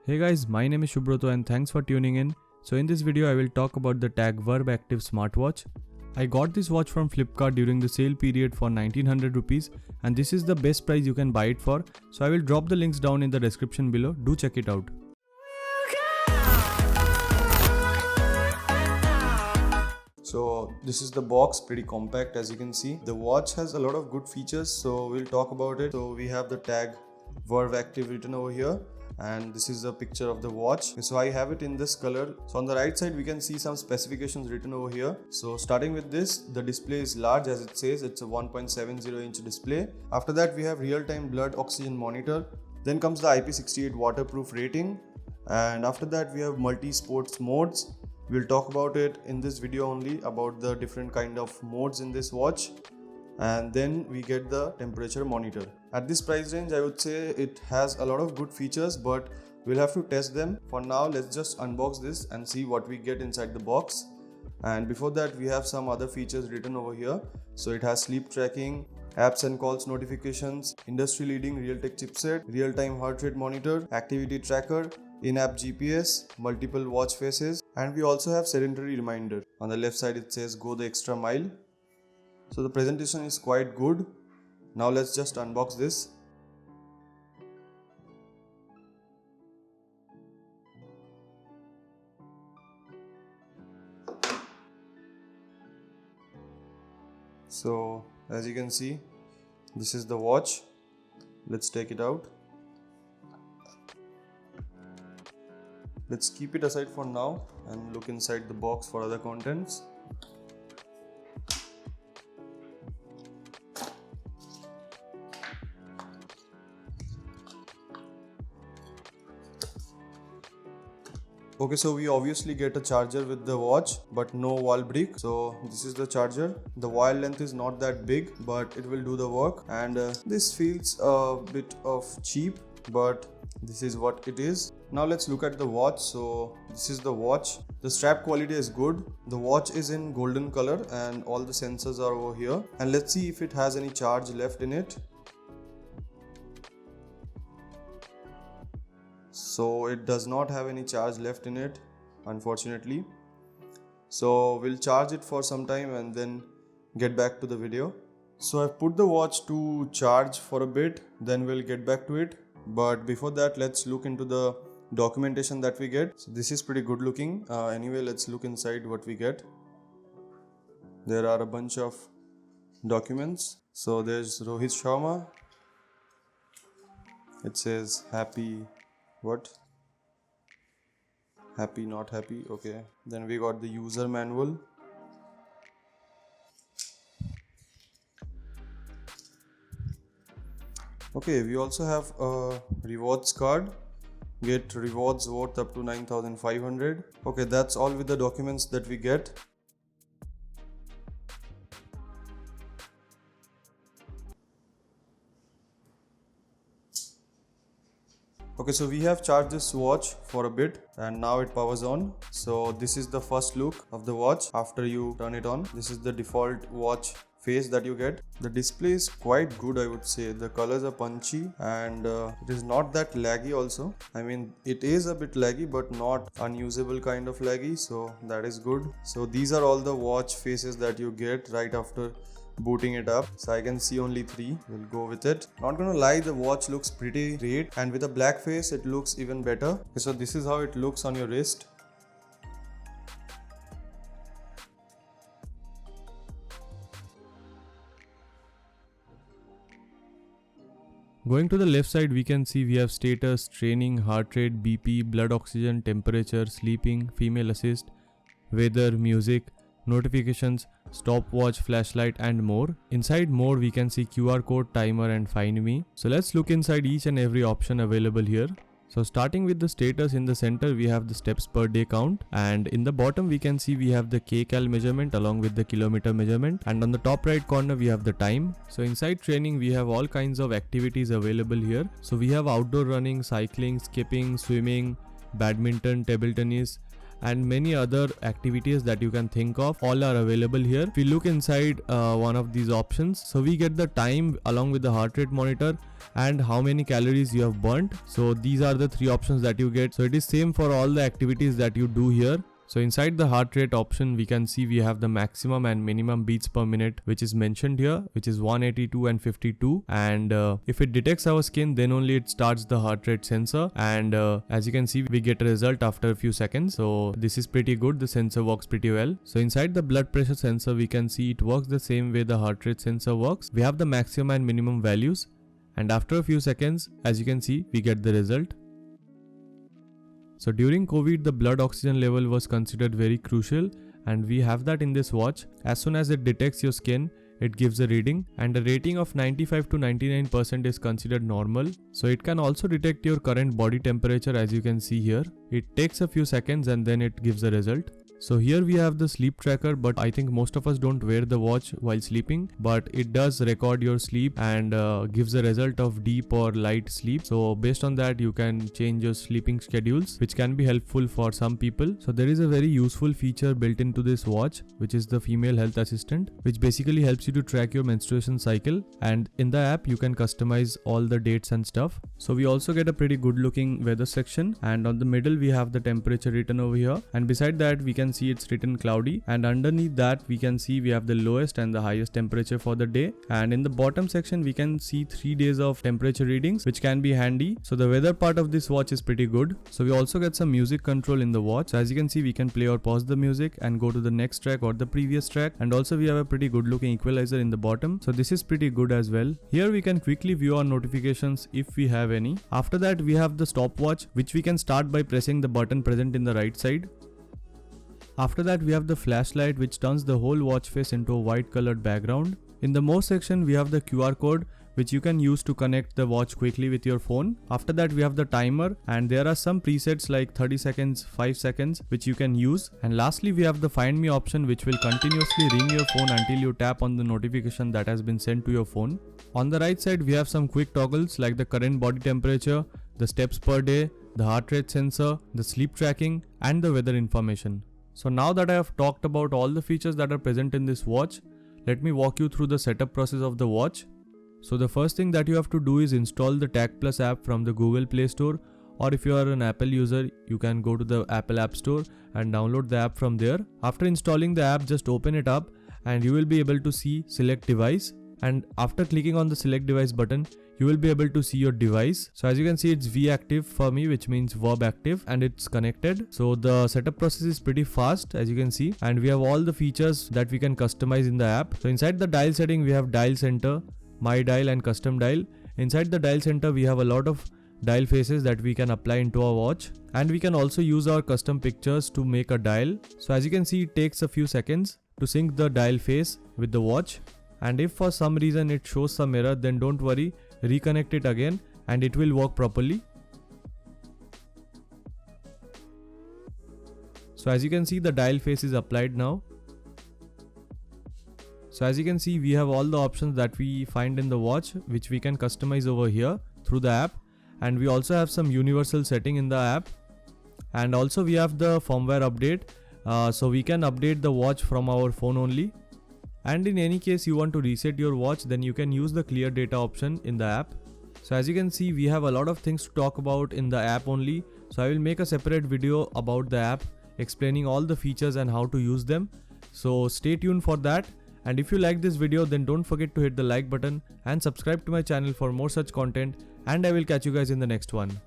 Hey guys, my name is Shubroto and thanks for tuning in. So in this video I will talk about the TAGG Verve Active smartwatch. I got this watch from Flipkart during the sale period for 1900 rupees and this is the best price you can buy it for. So I will drop the links down in the description below. Do check it out. So this is the box, pretty compact as you can see. The watch has a lot of good features, so we'll talk about it. So we have the TAGG Verve Active written over here, and this is a picture of the watch. So I have it in this color. So on the right side we can see some specifications written over here. So starting with this, the display is large, as it says. It's a 1.70 inch display. After that we have real-time blood oxygen monitor. Then comes the IP68 waterproof rating, and after that we have multi-sports modes. We'll talk about it in this video only, about the different kind of modes in this watch. And then we get the temperature monitor. At this price range I would say it has a lot of good features, but we'll have to test them. For now let's just unbox this and see what we get inside the box. And before that we have some other features written over here. So it has sleep tracking, apps and calls notifications, industry leading Realtek chipset, real-time heart rate monitor, activity tracker, in-app GPS, multiple watch faces, and we also have sedentary reminder. On the left side it says go the extra mile. So the presentation is quite good. Now let's just unbox this. So as you can see, this is the watch. Let's take it out. Let's keep it aside for now and look inside the box for other contents. Okay, so we obviously get a charger with the watch, but no wall brick. So this is the charger. The wire length is not that big, but it will do the work. And this feels a bit of cheap, but this is what it is. Now let's look at the watch. So this is the watch. The strap quality is good. The watch is in golden color and all the sensors are over here. And let's see if it has any charge left in it. So it does not have any charge left in it, unfortunately. So we'll charge it for some time and then get back to the video. So I've put the watch to charge for a bit, then we'll get back to it. But before that, let's look into the documentation that we get. So this is pretty good looking. Anyway, let's look inside what we get. There are a bunch of documents. So there's Rohit Sharma. It says happy. What? Happy, not happy. Okay. Then we got the user manual. Okay, we also have a rewards card. Get rewards worth up to 9,500. Okay, that's all with the documents that we get. Okay, so we have charged this watch for a bit and now it powers on. So this is the first look of the watch after you turn it on. This is the default watch face that you get. The display is quite good, I would say. The colors are punchy and it is not that laggy also. I mean, it is a bit laggy but not unusable kind of laggy, so that is good. So these are all the watch faces that you get right after booting it up. So I can see only 3. We'll go with it. Not gonna lie, the watch looks pretty great, and with a black face it looks even better. Okay, so this is how it looks on your wrist. Going to the left side, we can see we have status, training, heart rate, BP, blood oxygen, temperature, sleeping, female assist, weather, music, notifications, stopwatch, flashlight and more. Inside more we can see QR code, timer and find me. So let's look inside each and every option available here. So starting with the status, in the center we have the steps per day count, and in the bottom we can see we have the kcal measurement along with the kilometer measurement, and on the top right corner we have the time. So inside training we have all kinds of activities available here. So we have outdoor running, cycling, skipping, swimming, badminton, table tennis, and many other activities that you can think of, all are available here. If we look inside one of these options, so we get the time along with the heart rate monitor and how many calories you have burnt. So these are the 3 options that you get. So it is same for all the activities that you do here. So inside the heart rate option, we can see we have the maximum and minimum beats per minute, which is mentioned here, which is 182 and 52. And if it detects our skin, then only it starts the heart rate sensor. And as you can see, we get a result after a few seconds. So this is pretty good. The sensor works pretty well. So inside the blood pressure sensor, we can see it works the same way the heart rate sensor works. We have the maximum and minimum values. And after a few seconds, as you can see, we get the result. So during COVID, the blood oxygen level was considered very crucial, and we have that in this watch. As soon as it detects your skin, it gives a reading, and a rating of 95 to 99% is considered normal. So it can also detect your current body temperature, as you can see here. It takes a few seconds and then it gives a result. So here we have the sleep tracker, but I think most of us don't wear the watch while sleeping, but it does record your sleep and gives a result of deep or light sleep. So based on that, you can change your sleeping schedules, which can be helpful for some people. So there is a very useful feature built into this watch, which is the female health assistant, which basically helps you to track your menstruation cycle. And in the app, you can customize all the dates and stuff. So we also get a pretty good looking weather section, and on the middle we have the temperature written over here, and beside that we can see it's written cloudy, and underneath that we can see we have the lowest and the highest temperature for the day. And in the bottom section we can see 3 days of temperature readings, which can be handy. So the weather part of this watch is pretty good. So we also get some music control in the watch. So as you can see, we can play or pause the music and go to the next track or the previous track, and also we have a pretty good looking equalizer in the bottom. So this is pretty good as well. Here we can quickly view our notifications if we have any. After that we have the stopwatch, which we can start by pressing the button present in the right side. After that we have the flashlight, which turns the whole watch face into a white colored background. In the more section we have the QR code, which you can use to connect the watch quickly with your phone. After that we have the timer, and there are some presets like 30 seconds, 5 seconds, which you can use. And lastly we have the find me option, which will continuously ring your phone until you tap on the notification that has been sent to your phone. On the right side we have some quick toggles like the current body temperature, the steps per day, the heart rate sensor, the sleep tracking, and the weather information. So now that I have talked about all the features that are present in this watch, let me walk you through the setup process of the watch. So the first thing that you have to do is install the TAGG Plus app from the Google Play Store, or if you are an Apple user, you can go to the Apple App Store and download the app from there. After installing the app, just open it up and you will be able to see select device, and after clicking on the select device button, you will be able to see your device. So as you can see, it's V active for me, which means Verve Active, and it's connected. So the setup process is pretty fast, as you can see, and we have all the features that we can customize in the app. So inside the dial setting, we have dial center, my dial, and custom dial. Inside the dial center, we have a lot of dial faces that we can apply into our watch, and we can also use our custom pictures to make a dial. So as you can see, it takes a few seconds to sync the dial face with the watch, and if for some reason it shows some error, then don't worry, reconnect it again and it will work properly. So as you can see, the dial face is applied now. So as you can see, we have all the options that we find in the watch, which we can customize over here through the app, and we also have some universal setting in the app, and also we have the firmware update, so we can update the watch from our phone only. And in any case you want to reset your watch, then you can use the clear data option in the app. So as you can see, we have a lot of things to talk about in the app only. So I will make a separate video about the app, explaining all the features and how to use them. So stay tuned for that. And if you like this video, then don't forget to hit the like button and subscribe to my channel for more such content. And I will catch you guys in the next one.